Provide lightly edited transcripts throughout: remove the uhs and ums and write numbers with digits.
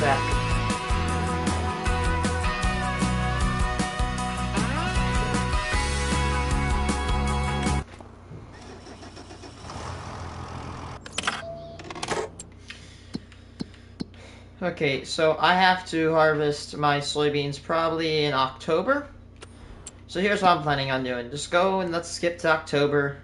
sec. Okay, so I have to harvest my soybeans probably in October. So here's what I'm planning on doing. Just go and let's skip to October.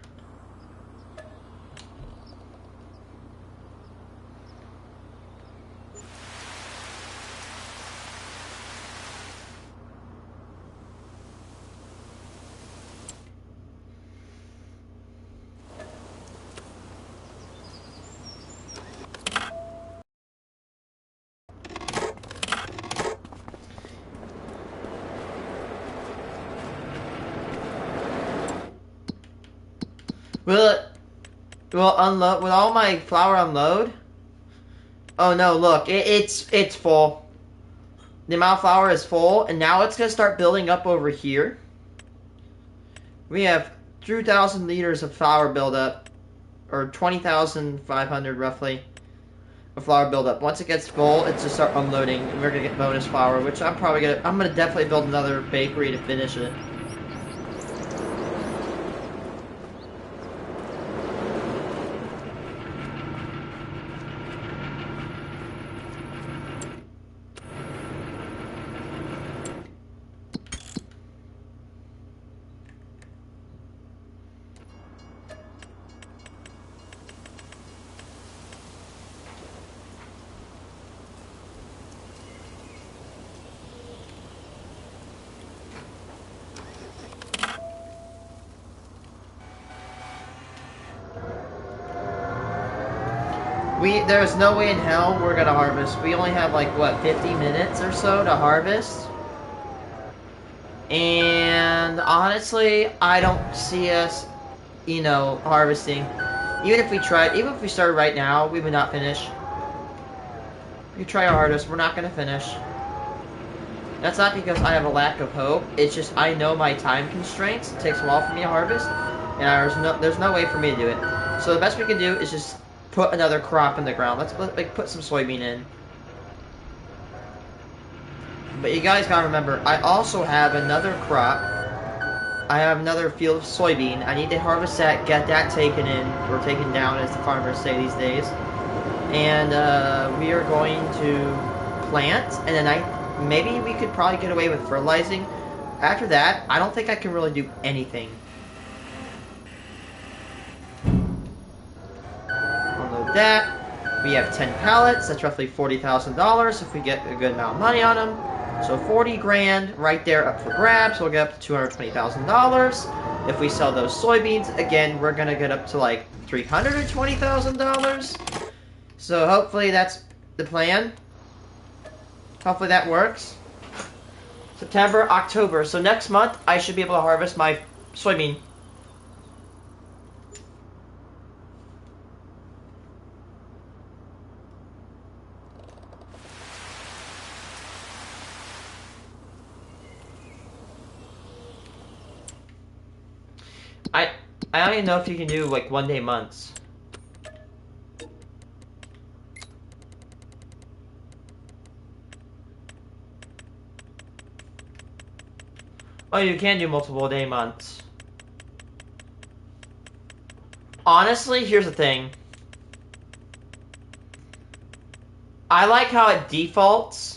Will unload? Will all my flour unload? Oh no! Look, it's full. The amount of flour is full, and now it's gonna start building up over here. We have 2,000 liters of flour buildup, or 20,500 roughly of flour buildup. Once it gets full, it's just start unloading, and we're gonna get bonus flour, which I'm gonna definitely build another bakery to finish it. There's no way in hell we're gonna harvest. We only have like, what, 50 minutes or so to harvest? And honestly, I don't see us, harvesting. Even if we tried, even if we started right now, we would not finish. We try our hardest, we're not gonna finish. That's not because I have a lack of hope, it's just I know my time constraints. It takes a while for me to harvest, and there's no way for me to do it. So the best we can do is just put another crop in the ground. Let's put some soybean in. But you guys gotta remember, I also have another crop. I have another field of soybean. I need to harvest that, get that taken in, or taken down, as the farmers say these days. And we are going to plant, and then maybe we could probably get away with fertilizing. After that, I don't think I can really do anything. That. We have 10 pallets. That's roughly $40,000 if we get a good amount of money on them. So 40 grand right there up for grabs. We'll get up to $220,000. If we sell those soybeans, again, we're going to get up to like $320,000. So hopefully that's the plan. Hopefully that works. September, October. So next month, I should be able to harvest my soybean. I don't even know if you can do like 1 day months. Oh, you can do multiple day months. Honestly, here's the thing. I like how it defaults.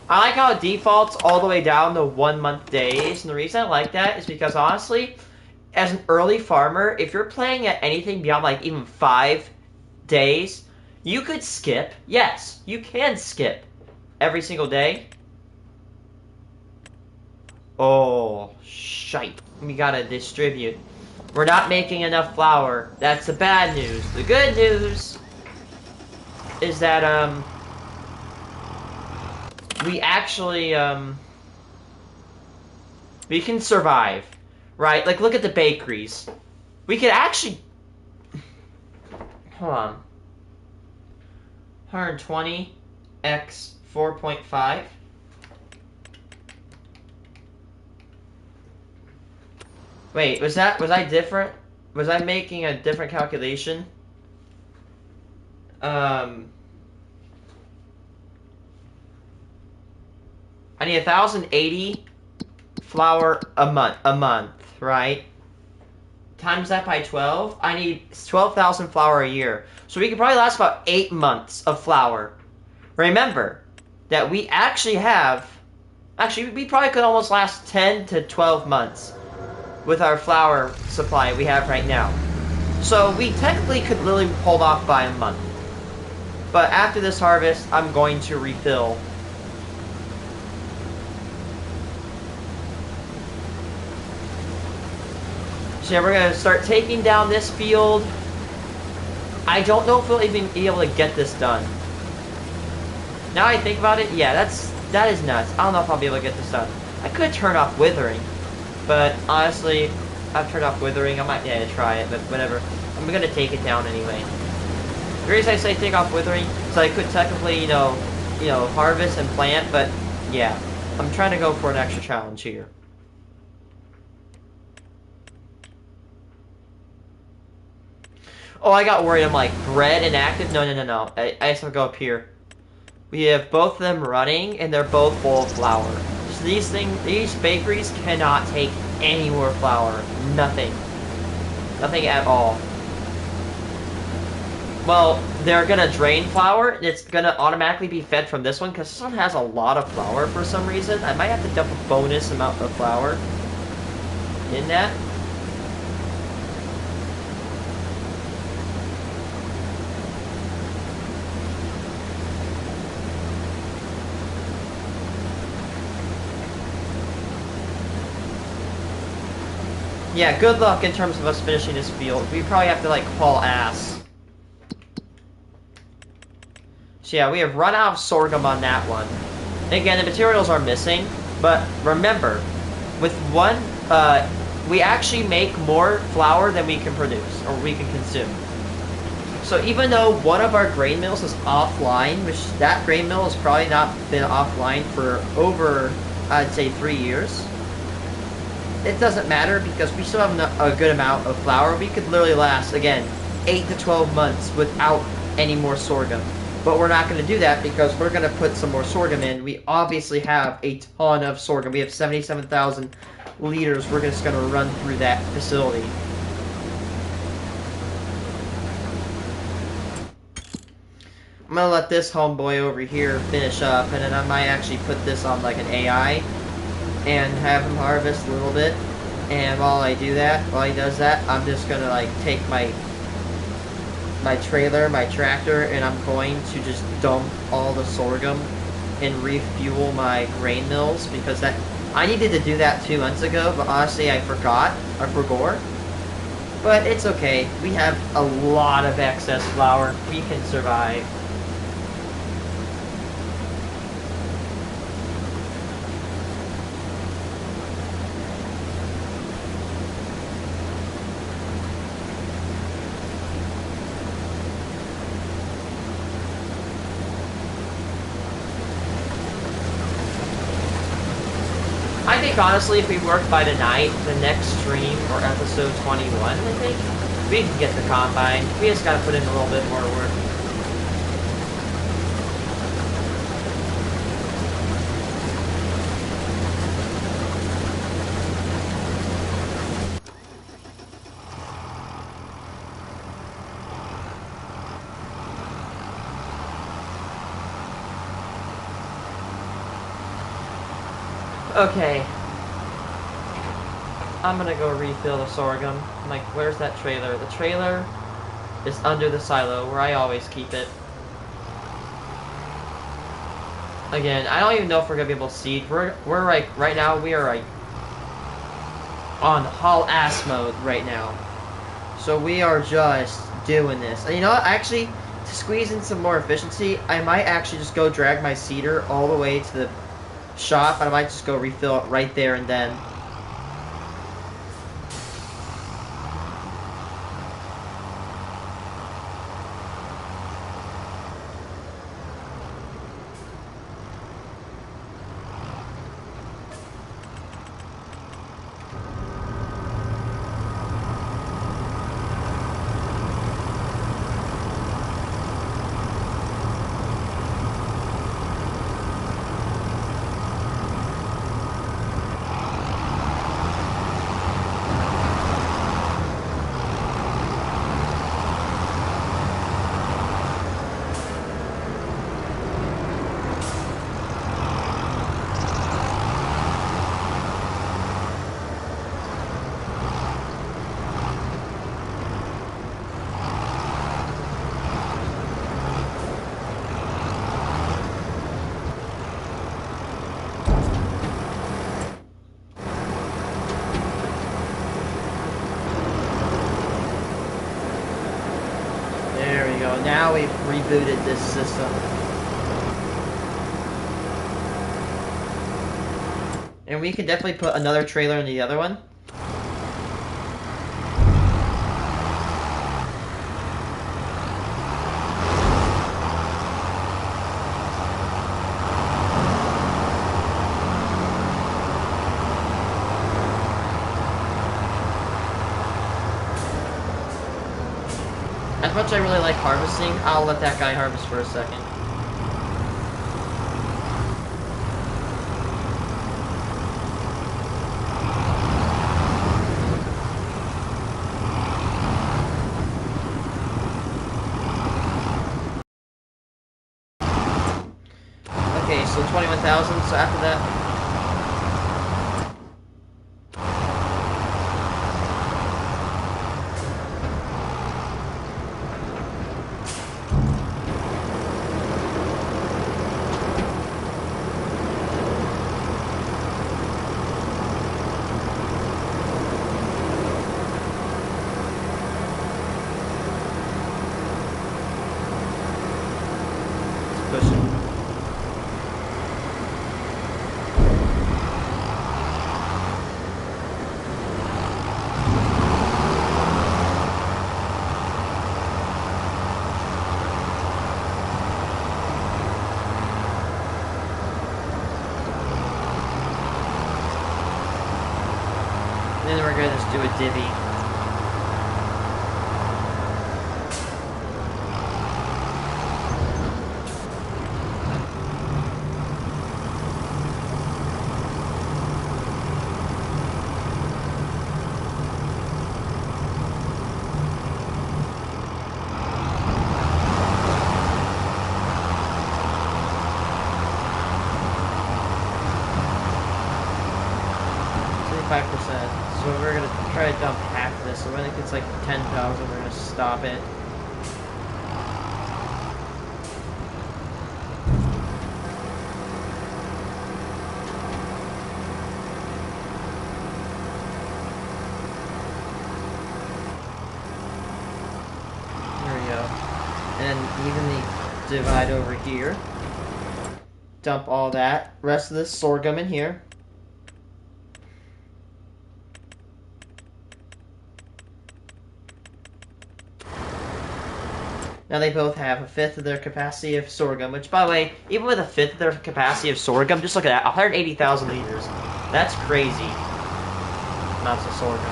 I like how it defaults all the way down to 1 month days, and the reason I like that is because honestly, as an early farmer, if you're playing at anything beyond like even 5 days, you could skip. Yes, you can skip every single day. Oh, shite. We gotta distribute. We're not making enough flour. That's the bad news. The good news is that, we actually, we can survive, right? Like, look at the bakeries. We could actually, hold on, 120 x 4.5. Wait, was I different? Was I making a different calculation? I need 1,080 flour a month, right? Times that by 12, I need 12,000 flour a year. So we could probably last about 8 months of flour. Remember that we actually have, we probably could almost last 10 to 12 months with our flour supply we have right now. So we technically could literally hold off by a month. But after this harvest, I'm going to refill. So yeah, we're going to start taking down this field. I don't know if we'll even be able to get this done. Now I think about it, yeah, that is nuts. I don't know if I'll be able to get this done. I could turn off withering, but honestly, I've turned off withering. I might try it, but whatever. I'm going to take it down anyway. The reason I say take off withering is I could technically, you know, harvest and plant, but yeah, I'm trying to go for an extra challenge here. Oh, I got worried. I'm like, bread inactive? No. I have to go up here. We have both of them running, and they're both full of flour. So these bakeries cannot take any more flour. Nothing. Nothing at all. Well, they're gonna drain flour, and it's gonna automatically be fed from this one, because this one has a lot of flour for some reason. I might have to dump a bonus amount of flour in that. Yeah, good luck in terms of us finishing this field. We probably have to, like, haul ass. So yeah, we have run out of sorghum on that one. And again, the materials are missing, but remember, with one, we actually make more flour than we can produce, or we can consume. So even though one of our grain mills is offline, which that grain mill has probably not been offline for over, I'd say, 3 years, it doesn't matter because we still have a good amount of flour. We could literally last, again, 8 to 12 months without any more sorghum. But we're not going to do that because we're going to put some more sorghum in. We obviously have a ton of sorghum. We have 77,000 liters. We're just going to run through that facility. I'm going to let this homeboy over here finish up, and then I might actually put this on like an AI and have him harvest a little bit. And while he does that, I'm just gonna like take my trailer, my tractor, and I'm going to just dump all the sorghum and refuel my grain mills, because I needed to do that 2 months ago, but honestly I forgot. But it's okay. We have a lot of excess flour. We can survive. I think honestly, if we work by the night, the next stream, or episode 21, I think, we can get the combine. We just gotta put in a little bit more work. Okay. I'm gonna go refill the sorghum. I'm like, where's that trailer? The trailer is under the silo, where I always keep it. Again, I don't even know if we're gonna be able to seed. We're like, right now, we are like on haul ass mode right now. So we are just doing this. And you know what? Actually, to squeeze in some more efficiency, I might actually just go drag my seeder all the way to the shop, and I might just go refill it right there and then. go. Now we've rebooted this system. And we can definitely put another trailer in the other one. As much as I really like harvesting, I'll let that guy harvest for a second. Okay, so 21,000, so after that... And then we're gonna just do a divvy. So we're gonna try to dump half of this. So when it gets like 10,000, we're gonna stop it. There we go. And then evenly divide over here. Dump all that. Rest of this sorghum in here. Now they both have a fifth of their capacity of sorghum, which, by the way, even with a fifth of their capacity of sorghum, just look at that, 180,000 liters. That's crazy amounts of sorghum.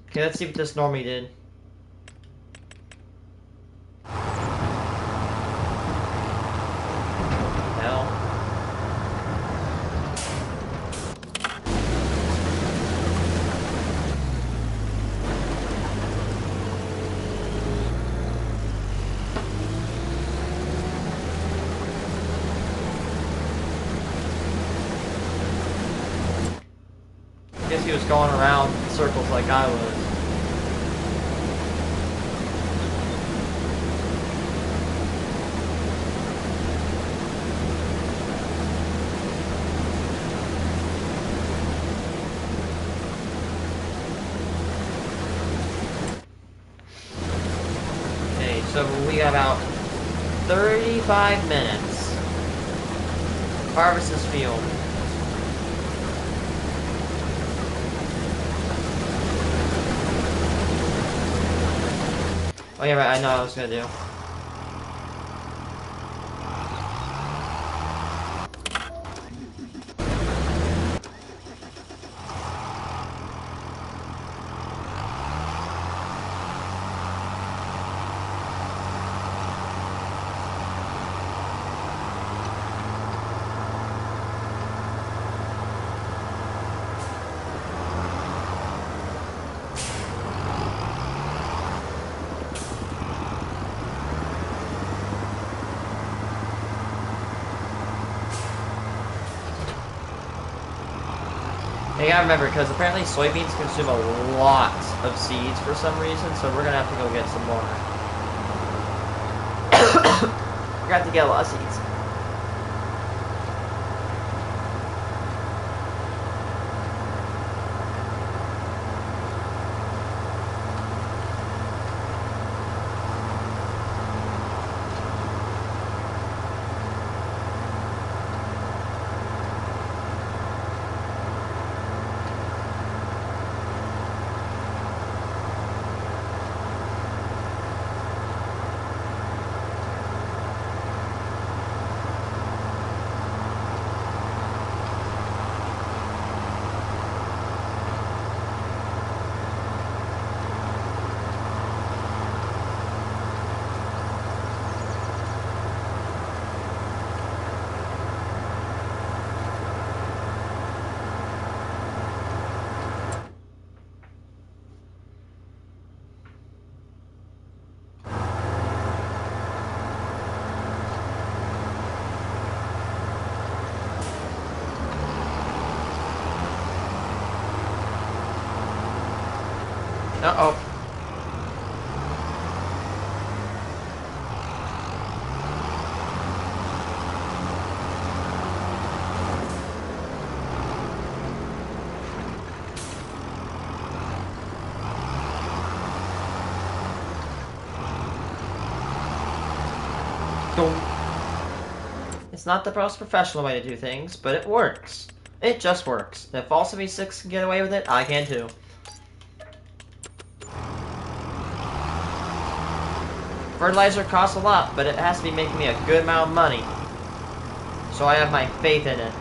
Okay, let's see what this normally did. Hell. I guess he was going around in circles like I was. Okay, so we got about 35 minutes. Harvest this field. Oh yeah, right, I know what I was gonna do. You gotta remember, because apparently soybeans consume a lot of seeds for some reason, so we're gonna have to go get some more. We're gonna have to get a lot of seeds. Uh-oh. It's not the most professional way to do things, but it works. It just works. If all 76 can get away with it, I can too. Fertilizer costs a lot, but it has to be making me a good amount of money. So I have my faith in it.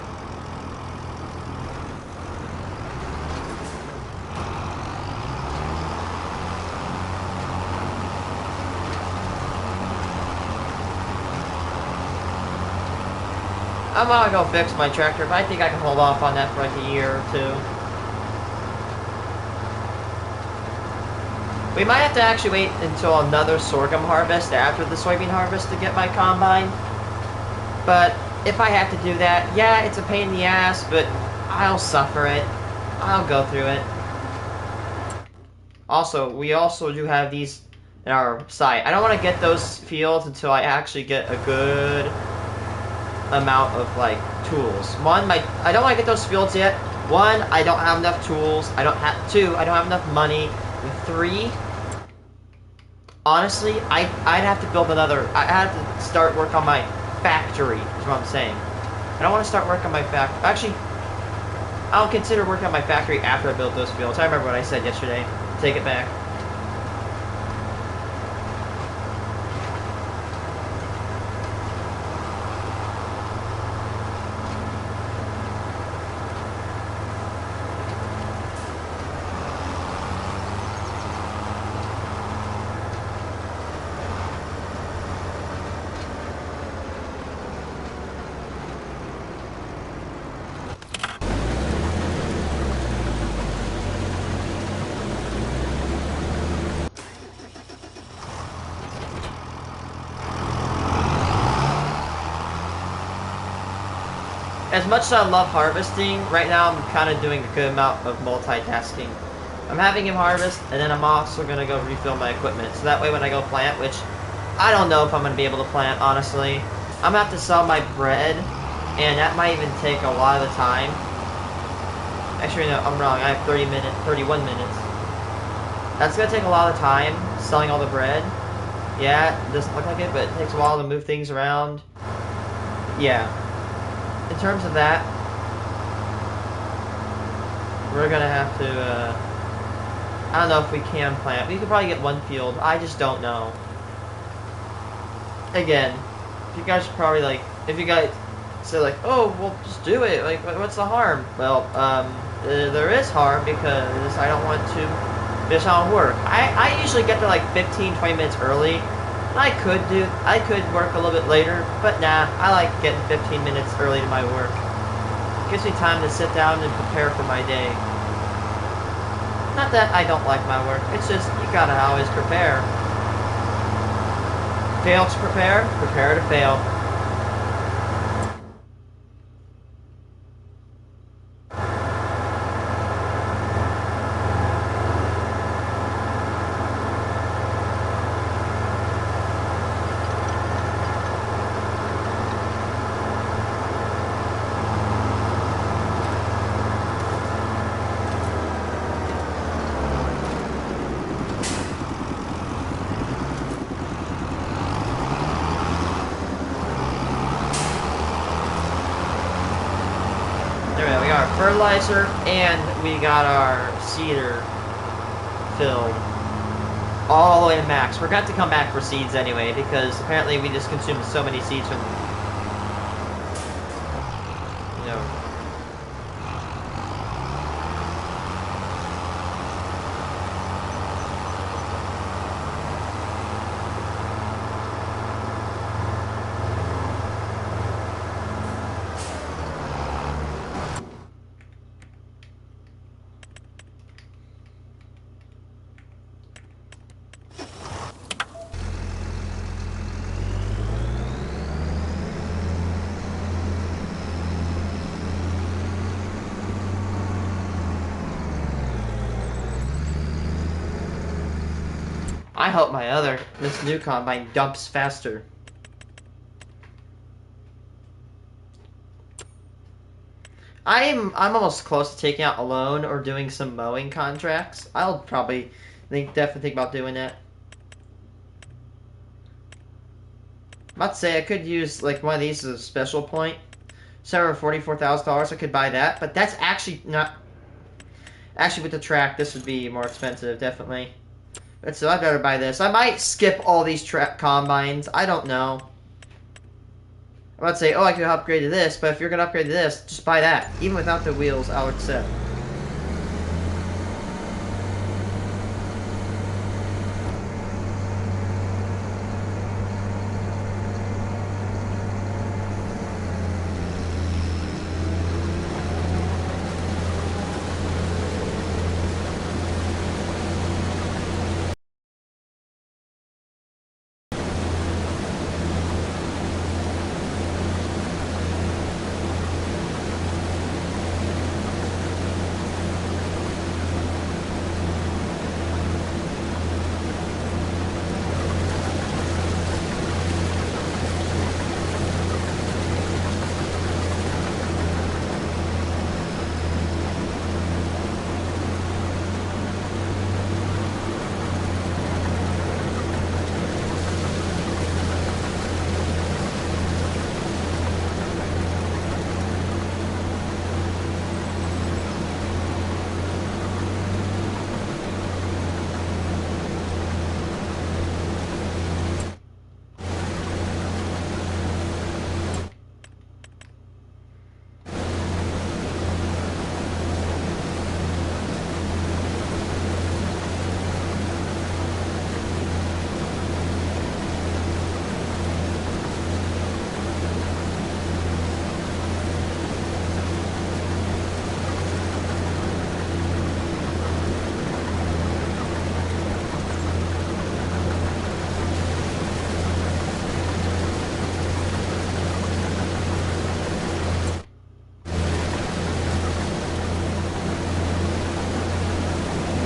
I'm gonna go fix my tractor, but I think I can hold off on that for like a year or two. We might have to actually wait until another sorghum harvest after the soybean harvest to get my combine. But if I have to do that, yeah, it's a pain in the ass, but I'll suffer it. I'll go through it. Also, we also do have these in our site. I don't want to get those fields until I actually get a good amount of, like, tools. One, I don't want to get those fields yet. One, I don't have enough tools. Two, I don't have enough money. And three, honestly, I'd have to build another. I have to start work on my factory, is what I'm saying. I don't want to start work on my factory. Actually, I'll consider working on my factory after I build those fields. I remember what I said yesterday. Take it back. As much as I love harvesting, right now I'm kind of doing a good amount of multitasking. I'm having him harvest, and then I'm also going to go refill my equipment. So that way when I go plant, which I don't know if I'm going to be able to plant, honestly. I'm going to have to sell my bread, and that might even take a lot of the time. Actually, no, I'm wrong. I have 31 minutes. That's going to take a lot of time, selling all the bread. Yeah, it doesn't look like it, but it takes a while to move things around. Yeah. In terms of that, we're gonna have to, I don't know if we can plant. We could probably get one field. I just don't know. Again, if you guys are probably like, if you guys say like, oh, well, just do it. Like, what's the harm? Well, there is harm because I don't want to miss out on work. I usually get there like 15, 20 minutes early. I could work a little bit later, but nah, I like getting 15 minutes early to my work. It gives me time to sit down and prepare for my day. Not that I don't like my work, it's just, you gotta always prepare. Fail to prepare, prepare to fail. Fertilizer, and we got our seeder filled all the way to max. We're going to come back for seeds anyway, because apparently we just consumed so many seeds from, you know. I hope this new combine dumps faster. I'm almost close to taking out a loan or doing some mowing contracts. I'll probably definitely think about doing that. I'm about to say I could use like one of these as a special point. $744,000. I could buy that, but that's actually not. Actually, with the track, this would be more expensive, definitely. But so I better buy this. I might skip all these track combines. I don't know. I'm about to say, oh, I could upgrade to this, but if you're gonna upgrade to this, just buy that. Even without the wheels, I'll accept.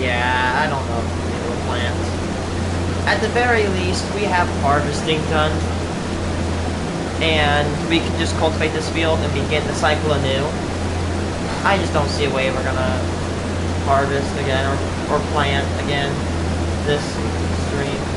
Yeah, I don't know if we can do plants. At the very least, we have harvesting done. And we can just cultivate this field and begin the cycle anew. I just don't see a way we're gonna harvest again or plant again this stream.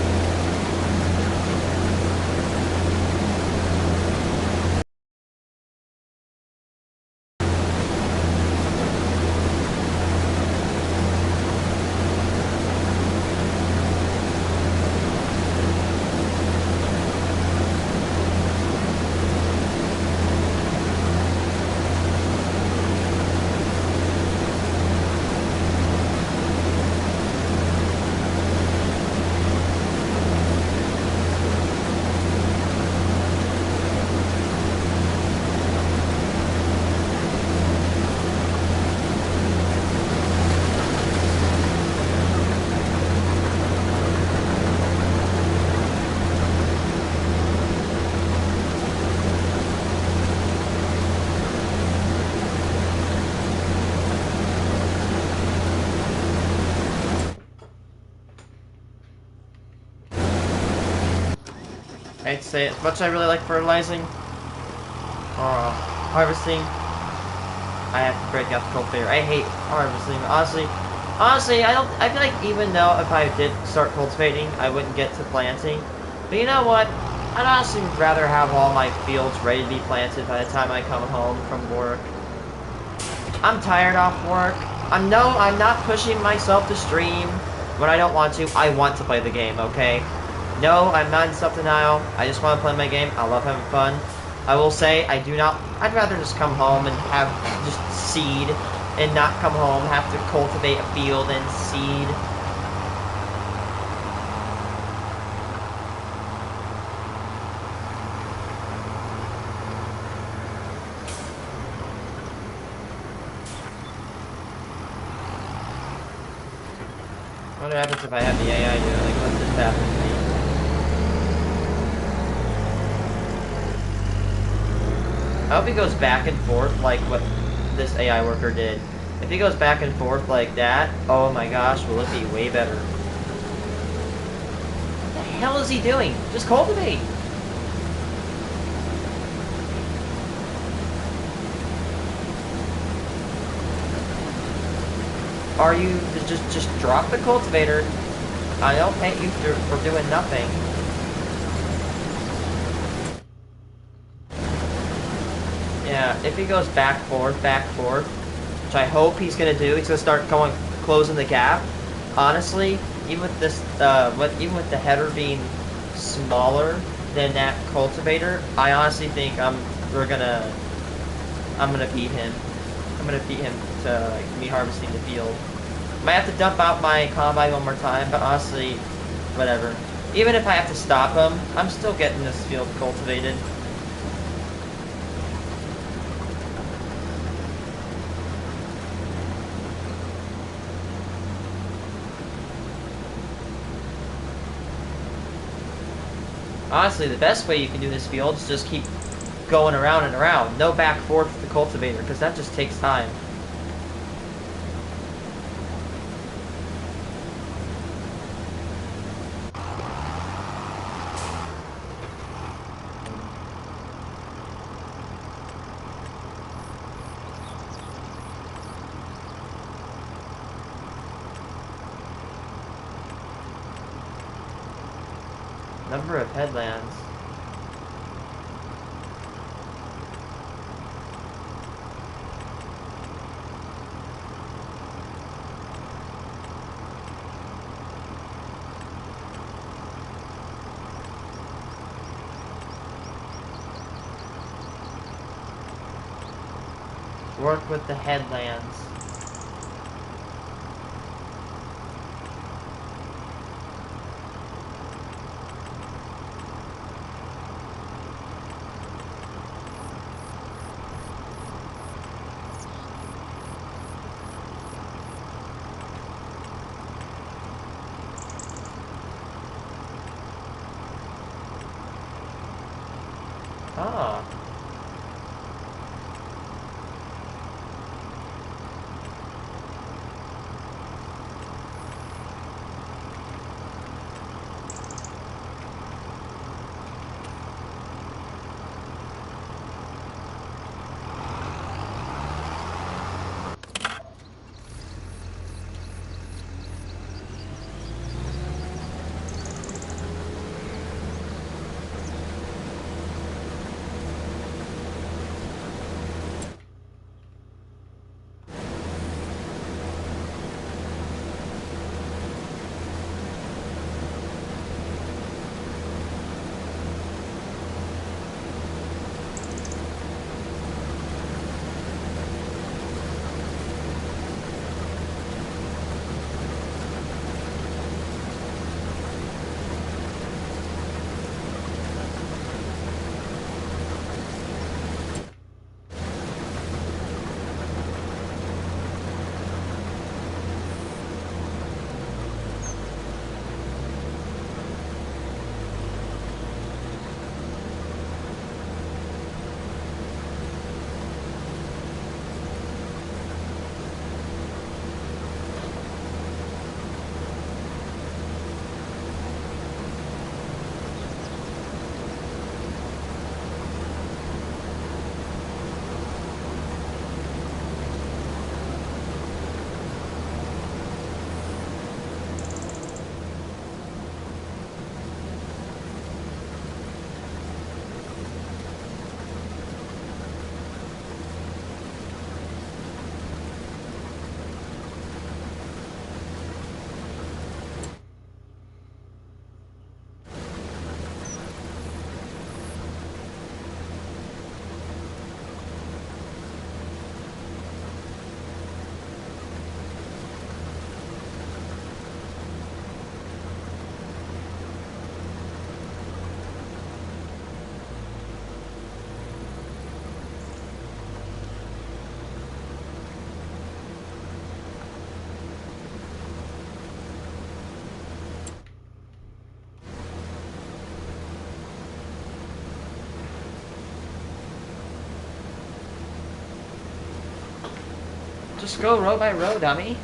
I'd say as much as I really like fertilizing or harvesting, I have to break out the cultivator. I hate harvesting. Honestly, I feel like even though if I did start cultivating, I wouldn't get to planting. But you know what? I'd honestly rather have all my fields ready to be planted by the time I come home from work. I'm tired off work. I'm not pushing myself to stream when I don't want to. I want to play the game, okay? No, I'm not in self-denial. I just want to play my game. I love having fun. I will say, I'd rather just come home and have just seed and not come home, have to cultivate a field and seed. What happens if I have the AI do it? Like, what's this happen to me? I hope he goes back and forth like what this AI worker did. If he goes back and forth like that, oh my gosh, will it be way better. hell is he doing? Just cultivate. Are you just drop the cultivator? I don't hate you for doing nothing. Yeah, if he goes back forth, which I hope he's gonna do, he's gonna start closing the gap. Honestly, even with this, even with the header being smaller than that cultivator, I honestly think I'm gonna beat him. I'm gonna beat him to like me harvesting the field. Might have to dump out my combine one more time, but honestly, whatever. Even if I have to stop him, I'm still getting this field cultivated. Honestly, the best way you can do this field is just keep going around and around. No back forth with the cultivator, because that just takes time. Number of headlands. Work with the headlands. Ah. Just go row by row, dummy.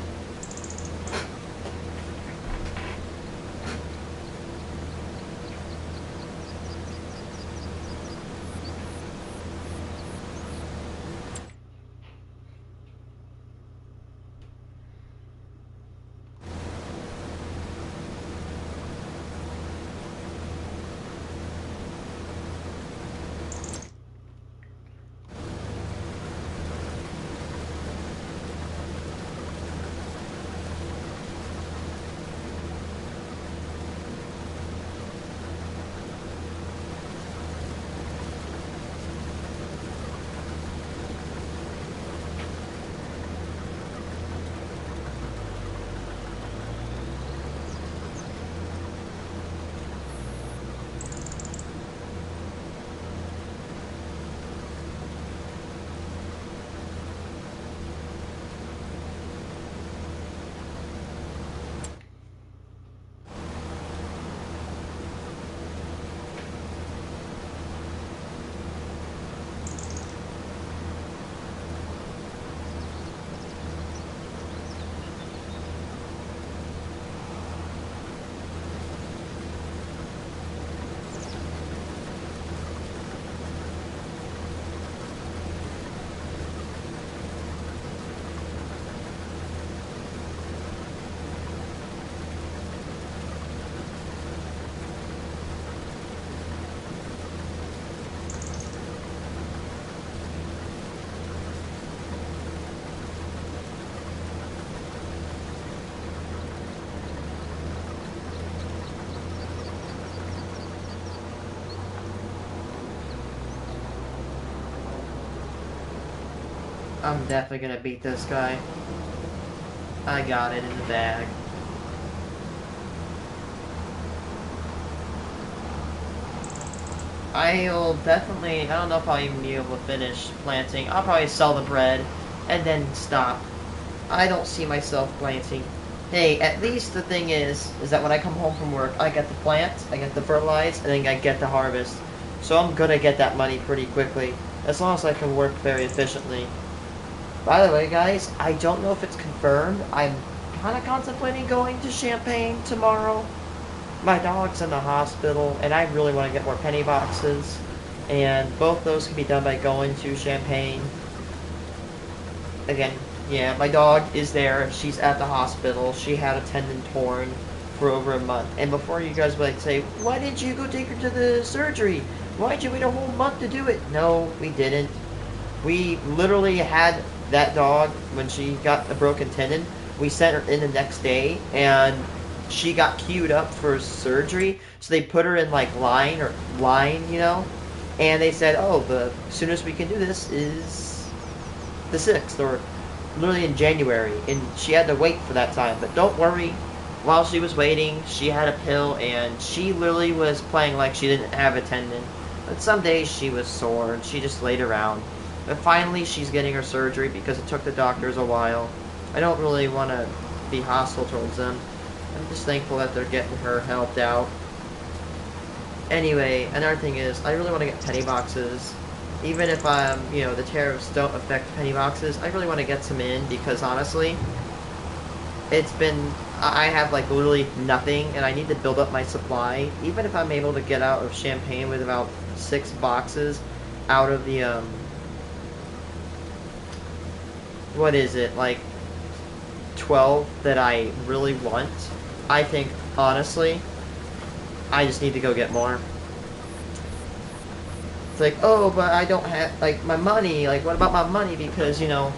I'm definitely gonna beat this guy. I got it in the bag. I'll definitely, I don't know if I'll even be able to finish planting. I'll probably sell the bread and then stop. I don't see myself planting. Hey, at least the thing is that when I come home from work, I get the plant, I get the fertilize, and then I get the harvest. So I'm gonna get that money pretty quickly, as long as I can work very efficiently. By the way, guys, I don't know if it's confirmed. I'm kind of contemplating going to Champaign tomorrow. My dog's in the hospital, and I really want to get more penny boxes. And both those can be done by going to Champaign. Again, yeah, my dog is there. She's at the hospital. She had a tendon torn for over a month. And before you guys like say, why didn't you go take her to the surgery? Why'd you wait a whole month to do it? No, we didn't. We literally had that dog when she got a broken tendon. We sent her in the next day, and she got queued up for surgery. So they put her in like line, you know, and they said, oh, the soonest we can do this is the 6th, or literally in January, and she had to wait for that time. But don't worry, while she was waiting, she had a pill, and she literally was playing like she didn't have a tendon. But some days she was sore, and she just laid around. But finally, she's getting her surgery because it took the doctors a while. I don't really want to be hostile towards them. I'm just thankful that they're getting her helped out. Anyway, another thing is, I really want to get penny boxes. Even if, you know, the tariffs don't affect penny boxes, I really want to get some in because, honestly, it's been, I have, like, literally nothing, and I need to build up my supply. Even if I'm able to get out of Champaign with about 6 boxes out of the, what is it, like, 12 that I really want, I think, honestly, I just need to go get more. It's like, oh, but I don't have, like, my money. Like, what about my money? Because, you know,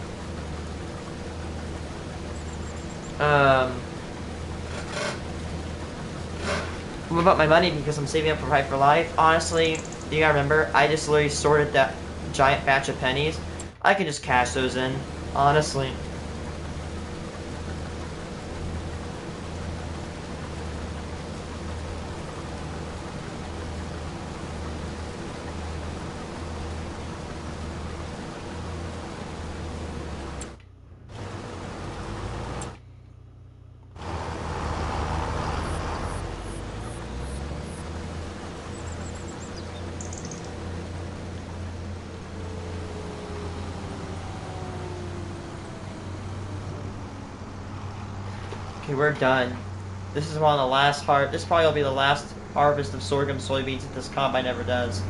what about my money? Because I'm saving up for Fight for Life. Honestly, you gotta remember, I just literally sorted that giant batch of pennies. I can just cash those in, honestly. Okay, we're done. This is one of the last this probably will be the last harvest of sorghum soybeans that this combine ever does.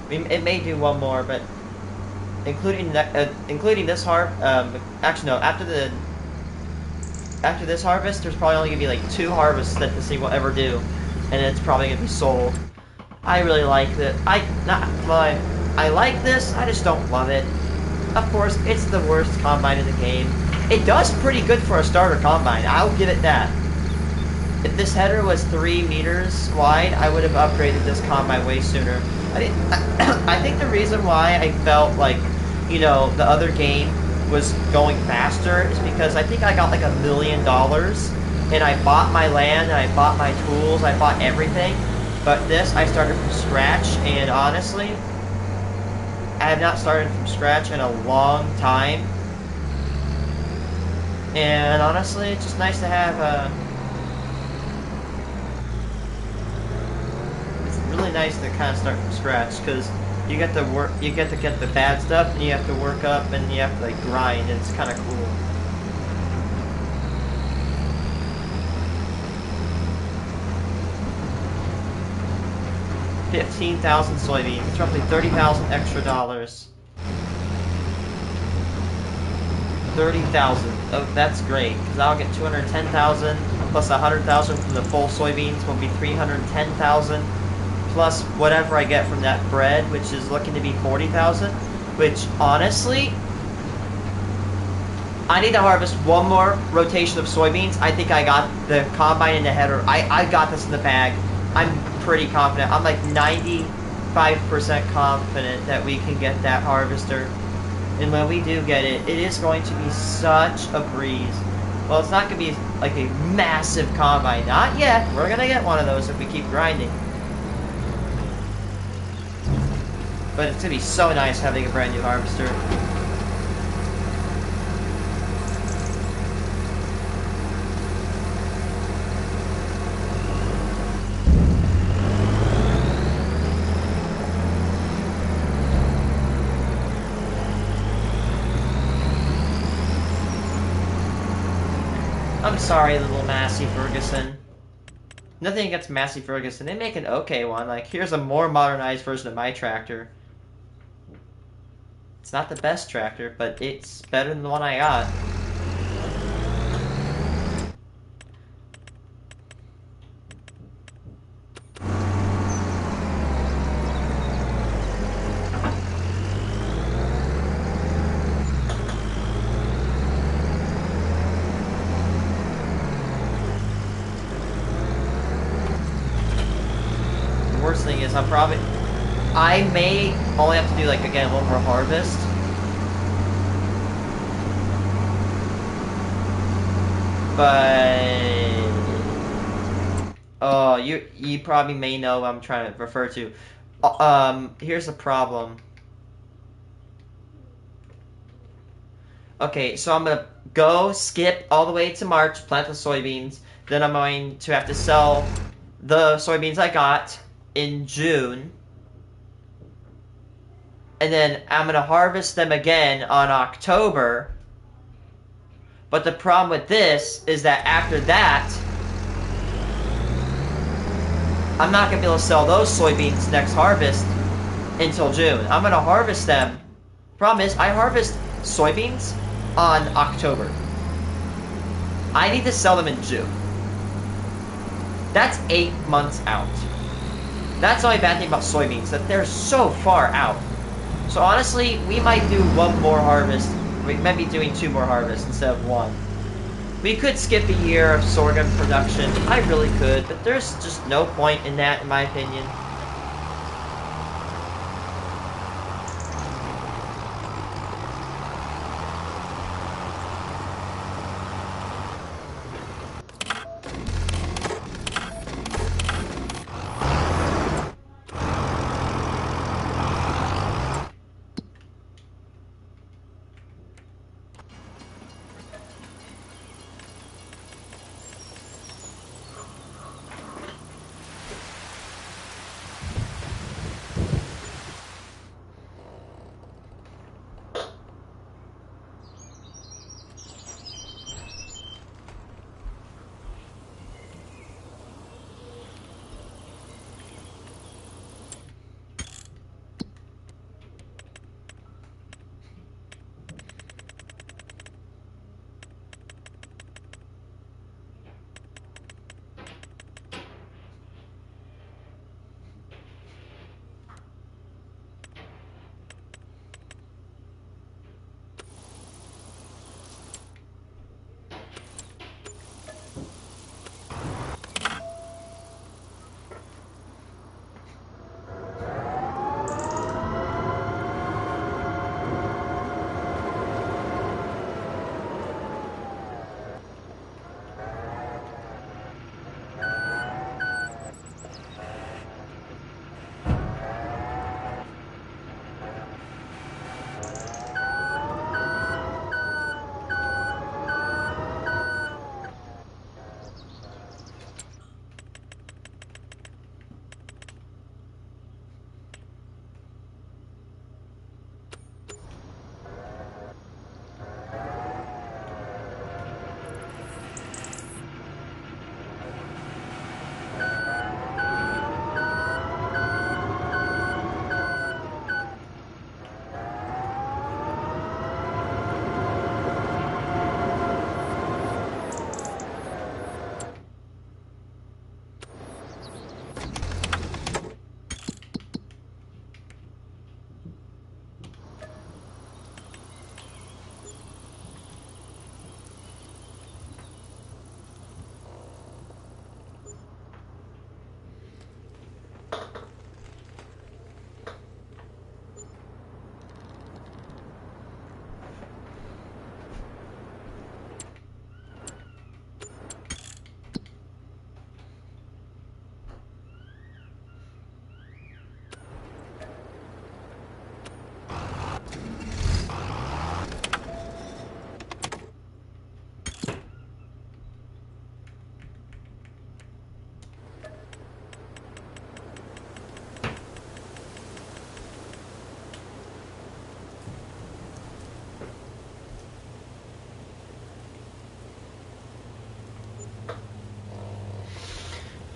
I mean, it may do one more, but including this actually no, after this harvest, there's probably only gonna be like 2 harvests that this thing will ever do, and it's probably gonna be sold. I really like it. I like this. I just don't love it. Of course, it's the worst combine in the game. It does pretty good for a starter combine. I'll give it that. If this header was 3 meters wide, I would have upgraded this combine way sooner. I think the reason why I felt like, you know, the other game was going faster is because I think I got like $1 million, and I bought my land, and I bought my tools, I bought everything. But this, I started from scratch, and honestly, I have not started from scratch in a long time. And honestly, it's just nice to have it's really nice to kind of start from scratch, because you get to get the bad stuff, and you have to work up, and you have to like grind, and it's kind of cool. $15,000 soybeans. It's roughly $30,000 extra dollars. 30,000. Oh, that's great, because I'll get 210,000 plus 100,000 from the full soybeans will be 310,000, plus whatever I get from that bread, which is looking to be 40,000. Which honestly, I need to harvest one more rotation of soybeans. I think I got the combine in the header. I got this in the bag. I'm pretty confident. I'm like 95% confident that we can get that harvester. And when we do get it, it is going to be such a breeze. Well, it's not going to be like a massive combine. Not yet. We're going to get one of those if we keep grinding. But it's going to be so nice having a brand new harvester. I'm sorry, little Massey Ferguson. Nothing against Massey Ferguson. They make an okay one. Like, here's a more modernized version of my tractor. It's not the best tractor, but it's better than the one I got. Worst thing is I may only have to do, like, again, one more harvest. But oh, you probably may know what I'm trying to refer to. Here's the problem. Okay, so I'm gonna skip all the way to March, plant the soybeans. Then I'm going to have to sell the soybeans I got in June. And then I'm going to harvest them again on October. But the problem with this is that after that, I'm not going to be able to sell those soybeans next harvest until June. I'm going to harvest them. Problem is, I harvest soybeans on October. I need to sell them in June. That's 8 months out. That's the only bad thing about soybeans, that they're so far out. So honestly, we might do one more harvest. We might be doing 2 more harvests instead of 1. We could skip a year of sorghum production. I really could, but there's just no point in that, in my opinion.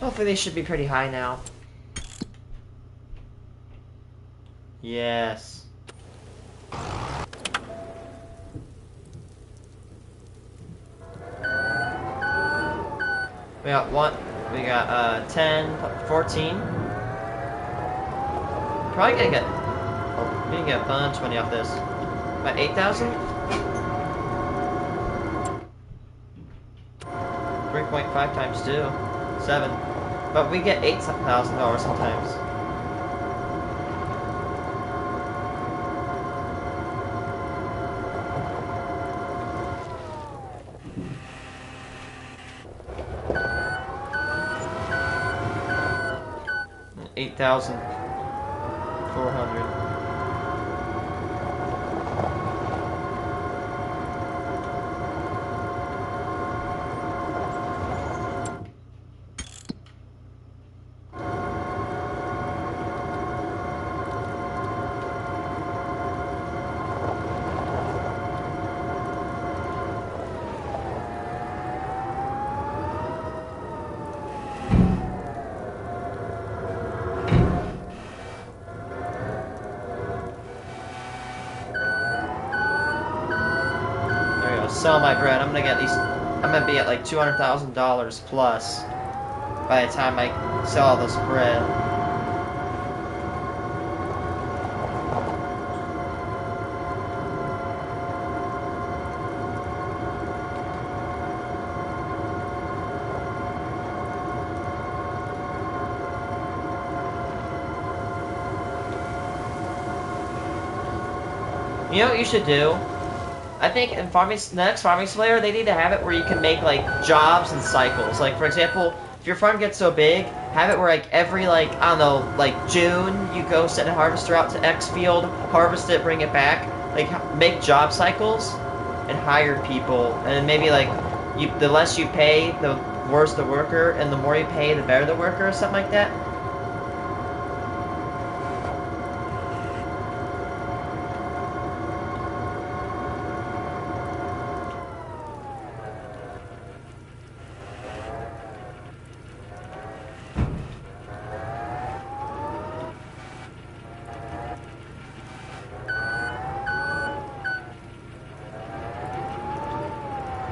Hopefully they should be pretty high now. Yes. We got 10, 14. Probably gonna get, oh, we can get a bunch of money off this. About 8,000? 3.5 times 2, 7. But we get $8,000 sometimes. $8,400. Sell my bread. I'm gonna get at least. I'm gonna be at like $200,000 plus by the time I sell all this bread. You know what you should do? I think in the next Farming Simulator, they need to have it where you can make, like, jobs and cycles. Like, for example, if your farm gets so big, have it where, like, every, like, I don't know, like, June, you go send a harvester out to X field, harvest it, bring it back. Like, make job cycles and hire people. And then maybe, like, the less you pay, the worse the worker, and the more you pay, the better the worker, or something like that.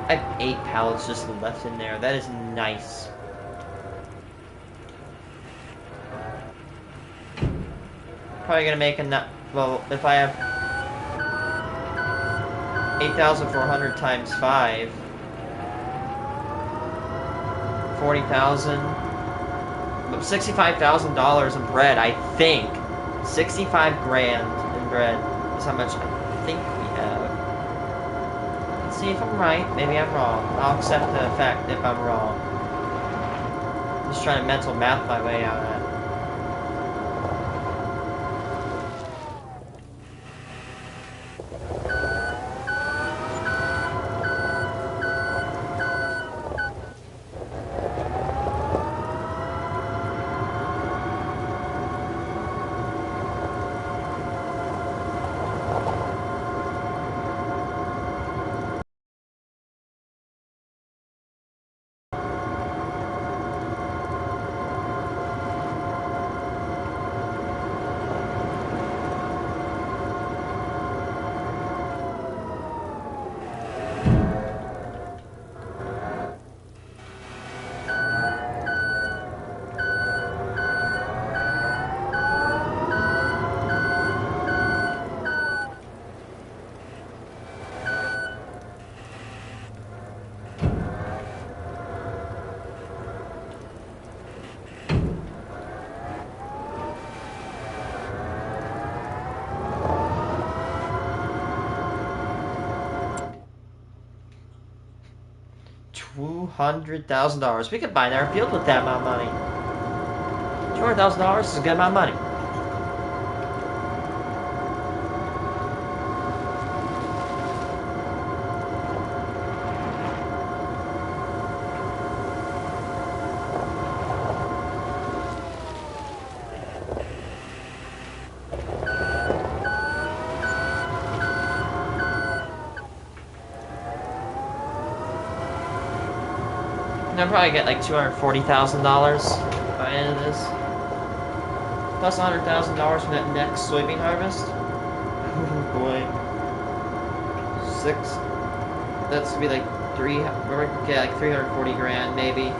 I have 8 pallets just left in there. That is nice. Probably gonna make enough. Well, if I have 8,400 times 5, 40,000, $65,000 in bread. I think 65 grand in bread is how much I think we have. See if I'm right. Maybe I'm wrong. I'll accept the fact if I'm wrong. Just trying to mental math my way out of that. $200,000. We could buy an airfield with that amount of money. $200,000 is a good amount of money. And I'll probably get like $240,000 by the end of this. Plus $100,000 from that next soybean harvest. Oh boy. 6. That's gonna be like we're gonna get like 340 grand maybe.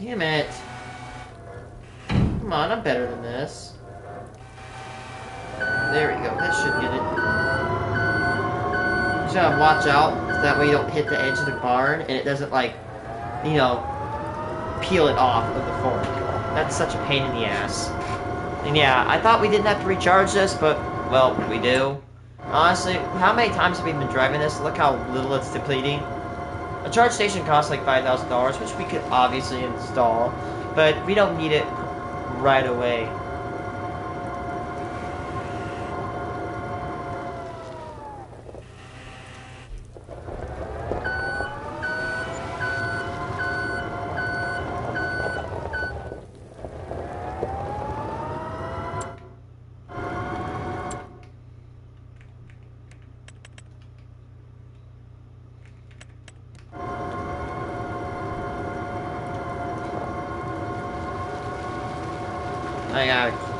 Damn it. Come on, I'm better than this. There we go. That should get it. Just gotta watch out so that way you don't hit the edge of the barn and it doesn't, like, you know, peel it off of the fork. That's such a pain in the ass. And yeah, I thought we didn't have to recharge this, but, well, we do. Honestly, how many times have we been driving this? Look how little it's depleting. A charge station costs like $5,000, which we could obviously install, but we don't need it right away.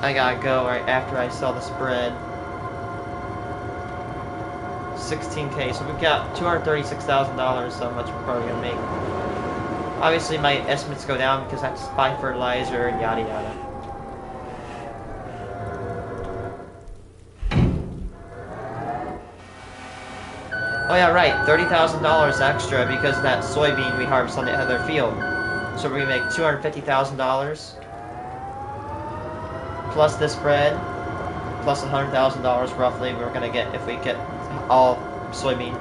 I gotta go right after I sell the spread. 16K, so we've got $236,000, so much we're probably gonna make. Obviously my estimates go down because I have to buy fertilizer and yada yada. Oh yeah, right, $30,000 extra because of that soybean we harvested on the other field. So we're gonna make $250,000. Plus this bread, plus $100,000 roughly we're gonna get if we get all soybean.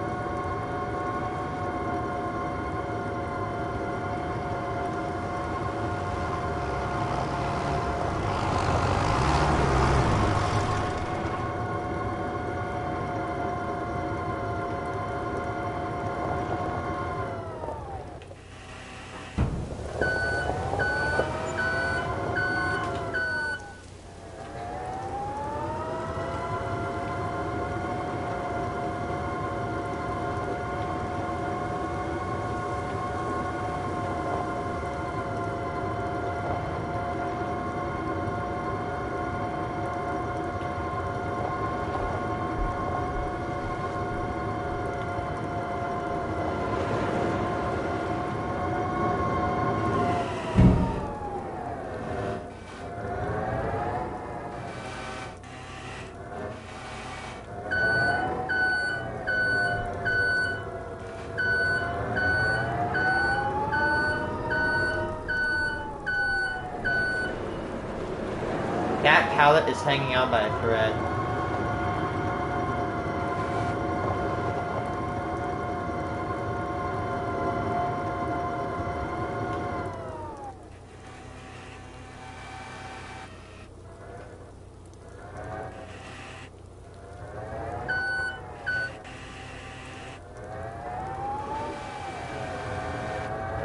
That pallet is hanging on by a thread.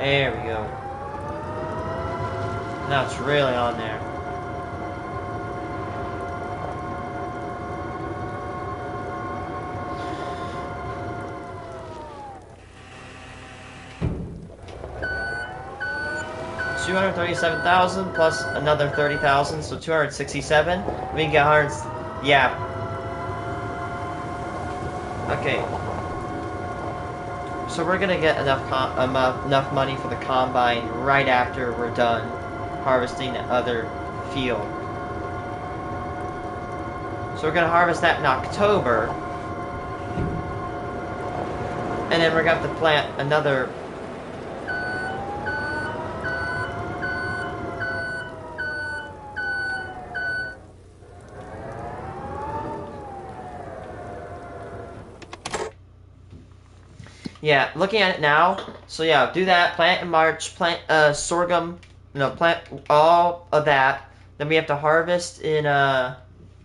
There we go. Now it's really on there. $237,000 plus another $30,000, so $267. We can get 100. Yeah. Okay. So we're gonna get enough money for the combine right after we're done harvesting the other field. So we're gonna harvest that in October, and then we're gonna have to plant another. Yeah, looking at it now, so yeah, do that, plant in March, plant sorghum, plant all of that. Then we have to harvest in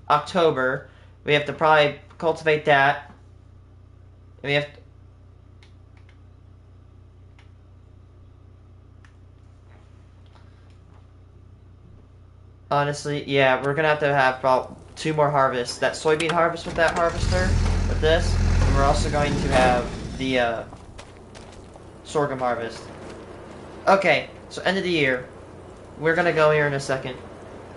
October. We have to probably cultivate that. And we have to, honestly, yeah, we're gonna have to have about 2 more harvests. That soybean harvest with that harvester, with this, and we're also going to have the sorghum harvest. Okay, so end of the year. We're gonna go here in a second.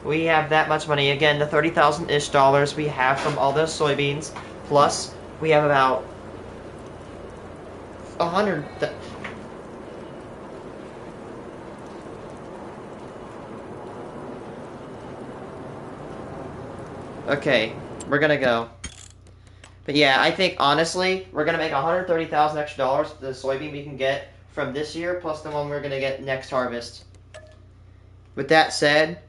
We have that much money. Again, the 30,000-ish dollars we have from all those soybeans. Plus, we have about 100. Okay, we're gonna go. But yeah, I think honestly, we're gonna make 130,000 extra dollars for the soybean we can get from this year, plus the one we're gonna get next harvest. With that said,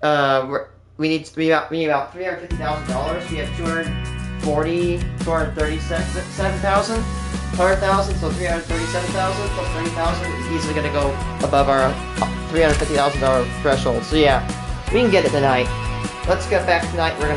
we need about $350,000. We have 237,000, 100,000, so 337,000 plus 30,000 is easily gonna go above our $350,000 threshold. So yeah, we can get it tonight. Let's get back tonight. We're gonna